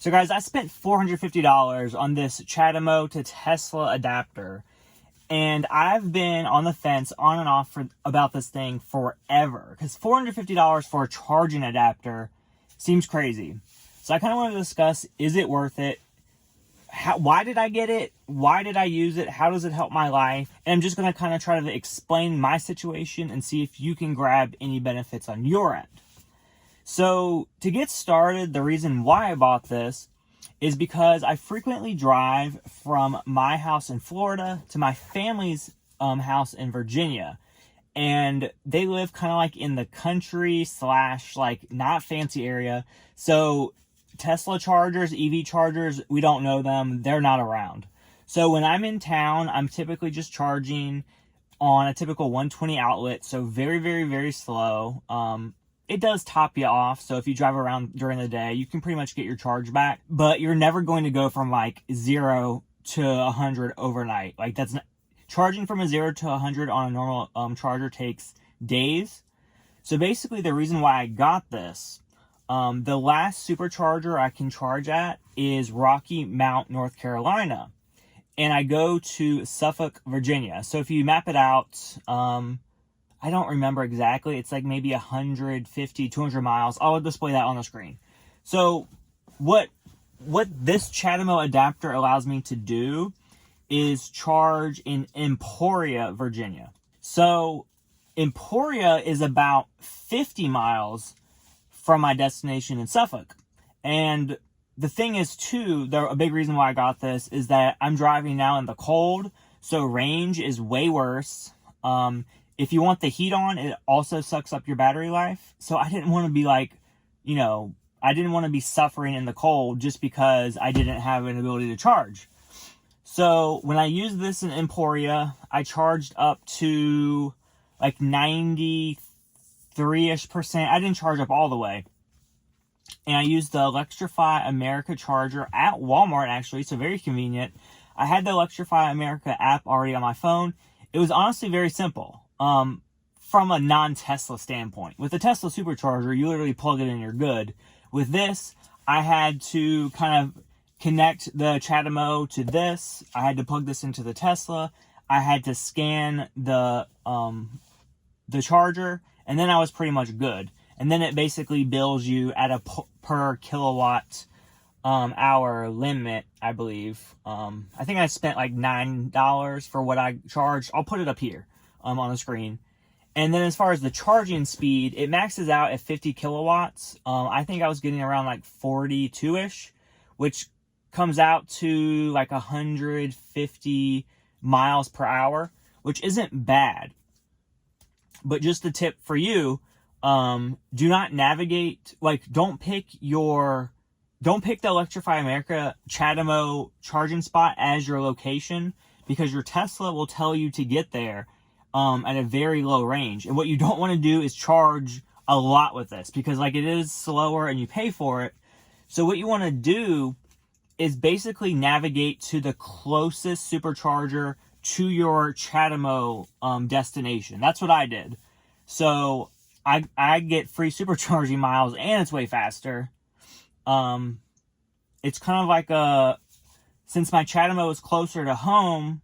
So guys, I spent $450 on this Chademo to Tesla adapter. And I've been on the fence on and off about this thing forever. Because $450 for a charging adapter seems crazy. So I kind of want to discuss, is it worth it? Why did I get it? Why did I use it? How does it help my life? And I'm just going to kind of try to explain my situation and see if you can grab any benefits on your end. So to get started, the reason why I bought this is because I frequently drive from my house in Florida to my family's house in Virginia. And they live kind of like in the country / like not fancy area. So Tesla chargers, EV chargers, we don't know them. They're not around. So when I'm in town, I'm typically just charging on a typical 120 outlet. So very, very, very slow. It does top you off. So if you drive around during the day, you can pretty much get your charge back. But you're never going to go from like 0 to 100 overnight. Like that's not, charging from a 0 to 100 on a normal charger takes days. So basically the reason why I got this, the last supercharger I can charge at is Rocky Mount, North Carolina. And I go to Suffolk, Virginia. So if you map it out, I don't remember exactly. It's like maybe 150, 200 miles. I'll display that on the screen. So what this Chademo adapter allows me to do is charge in Emporia, Virginia. So Emporia is about 50 miles from my destination in Suffolk. And the thing is too, a big reason why I got this is that I'm driving now in the cold. So range is way worse. If you want the heat on, it also sucks up your battery life. So I didn't want to be like, I didn't want to be suffering in the cold just because I didn't have an ability to charge. So when I used this in Emporia, I charged up to like 93-ish%. I didn't charge up all the way. And I used the Electrify America charger at Walmart, actually. So very convenient. I had the Electrify America app already on my phone. It was honestly very simple. From a non-Tesla standpoint. With the Tesla supercharger, you literally plug it in and you're good. With this, I had to kind of connect the Chademo to this. I had to plug this into the Tesla. I had to scan the charger, and then I was pretty much good. And then it basically bills you at a per kilowatt hour limit, I believe. I think I spent like $9 for what I charged. I'll put it up here on the screen. And then as far as the charging speed, it maxes out at 50 kilowatts. I think I was getting around like 42-ish, which comes out to like 150 miles per hour, which isn't bad. But just a tip for you, do not navigate, don't pick the Electrify America Chademo charging spot as your location, because your Tesla will tell you to get there at a very low range. And what you don't want to do is charge a lot with this, because it is slower and you pay for it. So what you want to do is basically navigate to the closest supercharger to your Chademo destination. That's what I did. So I get free supercharging miles, and it's way faster. It's kind of like since my Chademo is closer to home,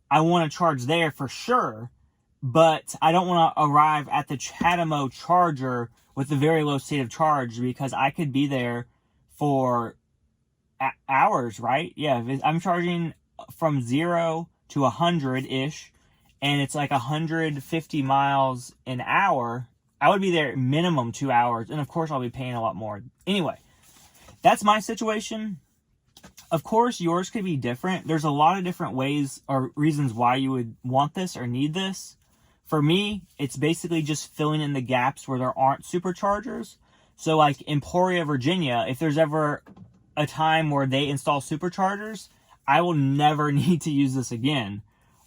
I want to charge there for sure, but I don't want to arrive at the Chademo charger with a very low state of charge, because I could be there for hours, right? Yeah, I'm charging from 0 to 100-ish, and it's like 150 miles an hour. I would be there minimum 2 hours, and of course I'll be paying a lot more. Anyway, that's my situation. Of course, yours could be different. There's a lot of different ways or reasons why you would want this or need this. For me, it's basically just filling in the gaps where there aren't superchargers. So like Emporia, Virginia, if there's ever a time where they install superchargers, I will never need to use this again.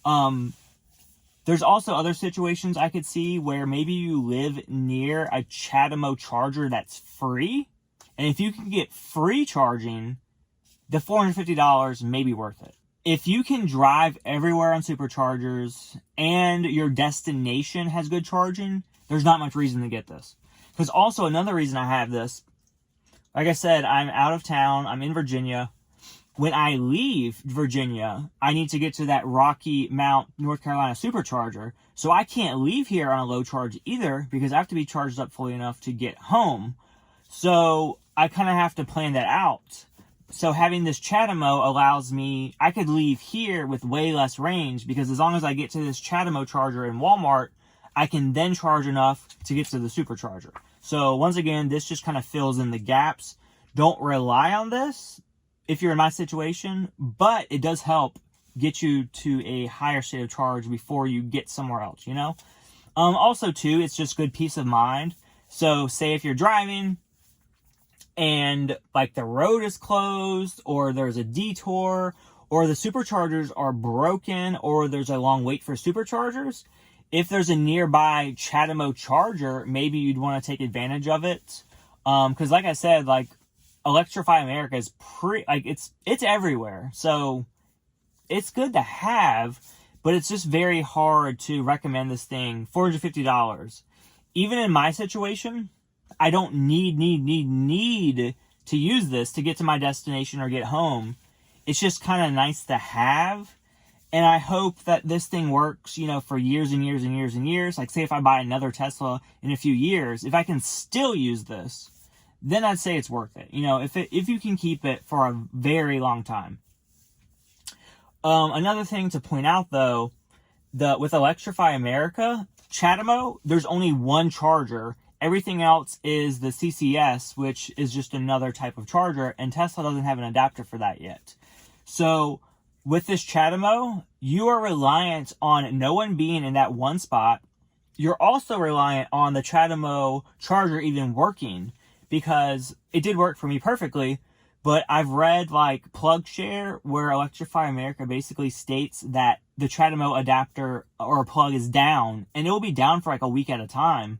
There's also other situations I could see where maybe you live near a Chademo charger that's free. And if you can get free charging, the $450 may be worth it. If you can drive everywhere on superchargers and your destination has good charging, there's not much reason to get this. Because also another reason I have this, like I said, I'm out of town. I'm in Virginia. When I leave Virginia, I need to get to that Rocky Mount, North Carolina supercharger. So I can't leave here on a low charge either because I have to be charged up fully enough to get home. So I kind of have to plan that out. So having this Chademo allows me, I could leave here with way less range because as long as I get to this Chademo charger in Walmart, I can then charge enough to get to the supercharger. So once again, this just kind of fills in the gaps. Don't rely on this if you're in my situation, but it does help get you to a higher state of charge before you get somewhere else, you know? Also too, it's just good peace of mind. So say if you're driving and like the road is closed or there's a detour or the superchargers are broken or there's a long wait for superchargers, if there's a nearby Chademo charger, maybe you'd want to take advantage of it. Cause like I said, like Electrify America is it's everywhere. So it's good to have, but it's just very hard to recommend this thing. $450. Even in my situation, I don't need to use this to get to my destination or get home. It's just kind of nice to have. And I hope that this thing works, you know, for years and years and years and years. Like say if I buy another Tesla in a few years, if I can still use this, then I'd say it's worth it. You know, if you can keep it for a very long time. Another thing to point out though, with Electrify America, Chademo, there's only one charger. Everything else is the CCS, which is just another type of charger, and Tesla doesn't have an adapter for that yet. So with this Chademo, you are reliant on no one being in that one spot. You're also reliant on the Chademo charger even working, because it did work for me perfectly, but I've read like PlugShare where Electrify America basically states that the Chademo adapter or plug is down, and it will be down for like a week at a time.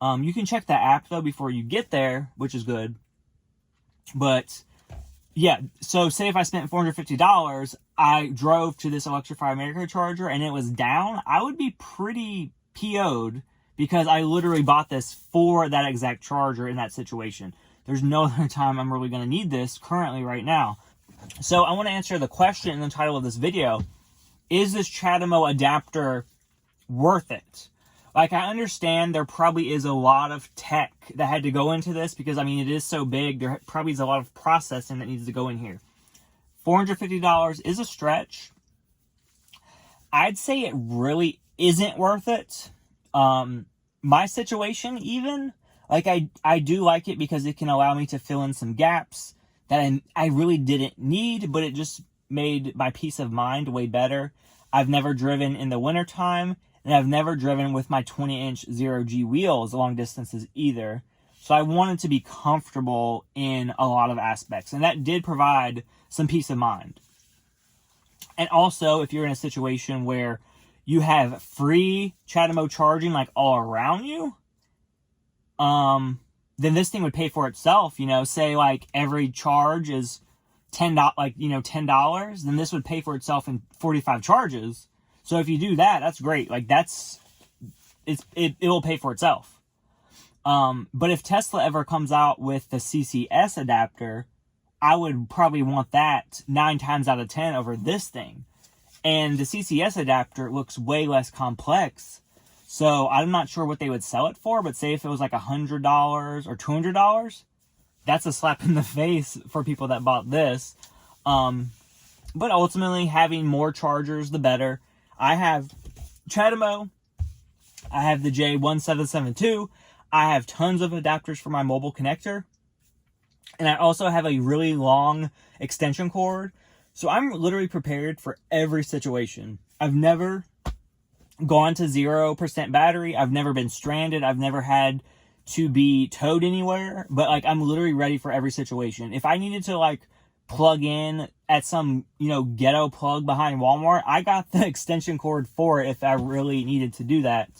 You can check that app though before you get there, which is good. But yeah, so say if I spent $450, I drove to this Electrify America charger and it was down, I would be pretty PO'd because I literally bought this for that exact charger in that situation. There's no other time I'm really going to need this currently right now. So I want to answer the question in the title of this video. Is this Chademo adapter worth it? Like, I understand there probably is a lot of tech that had to go into this because, I mean, it is so big. There probably is a lot of processing that needs to go in here. $450 is a stretch. I'd say it really isn't worth it. My situation even, like, I do like it because it can allow me to fill in some gaps that I really didn't need, but it just made my peace of mind way better. I've never driven in the wintertime, and I've never driven with my 20-inch 0G wheels long distances either. So I wanted to be comfortable in a lot of aspects, and that did provide some peace of mind. And also, if you're in a situation where you have free Chademo charging like all around you, then this thing would pay for itself. You know, say like every charge is $10, then this would pay for itself in 45 charges. So if you do that, that's great. Like it will pay for itself. But if Tesla ever comes out with the CCS adapter, I would probably want that 9 times out of 10 over this thing. And the CCS adapter looks way less complex. So I'm not sure what they would sell it for, but say if it was like $100 or $200, that's a slap in the face for people that bought this. But ultimately, having more chargers, the better. I have Chademo. I have the J1772. I have tons of adapters for my mobile connector. And I also have a really long extension cord. So I'm literally prepared for every situation. I've never gone to 0% battery. I've never been stranded. I've never had to be towed anywhere. But like, I'm literally ready for every situation. If I needed to like plug in at some, ghetto plug behind Walmart, I got the extension cord for it if I really needed to do that.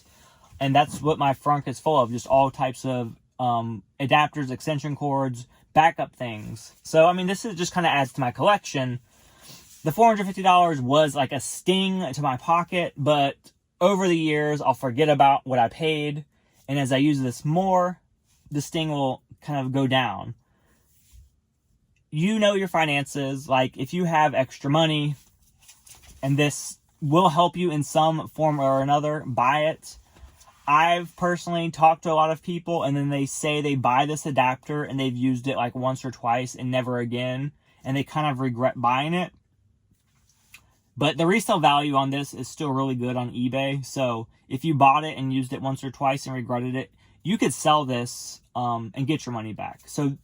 And that's what my frunk is full of, just all types of adapters, extension cords, backup things. So, I mean, this is just kind of adds to my collection. The $450 was like a sting to my pocket, but over the years, I'll forget about what I paid. And as I use this more, the sting will kind of go down. you know your finances. Like, if you have extra money and this will help you in some form or another, buy it. I've personally talked to a lot of people, and then they say they buy this adapter and they've used it like once or twice and never again, and they kind of regret buying it. But the resale value on this is still really good on eBay. So if you bought it and used it once or twice and regretted it, you could sell this and get your money back. So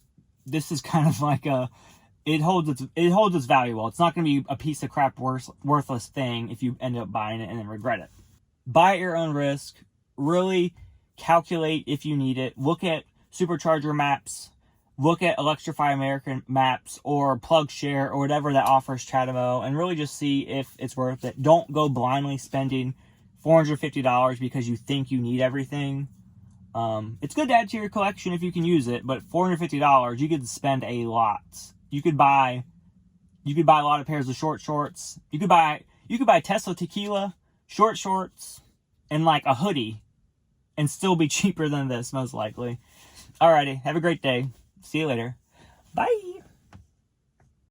this is kind of like it holds its value well. It's not going to be a piece of crap worthless thing if you end up buying it and then regret it. Buy at your own risk. Really calculate if you need it. Look at Supercharger maps. Look at Electrify American maps or PlugShare or whatever that offers Chademo, and really just see if it's worth it. Don't go blindly spending $450 because you think you need everything. It's good to add to your collection if you can use it, but $450, you could spend a lot. You could buy a lot of pairs of short shorts. You could buy Tesla tequila, short shorts, and like a hoodie, and still be cheaper than this, most likely. Alrighty, have a great day. See you later. Bye.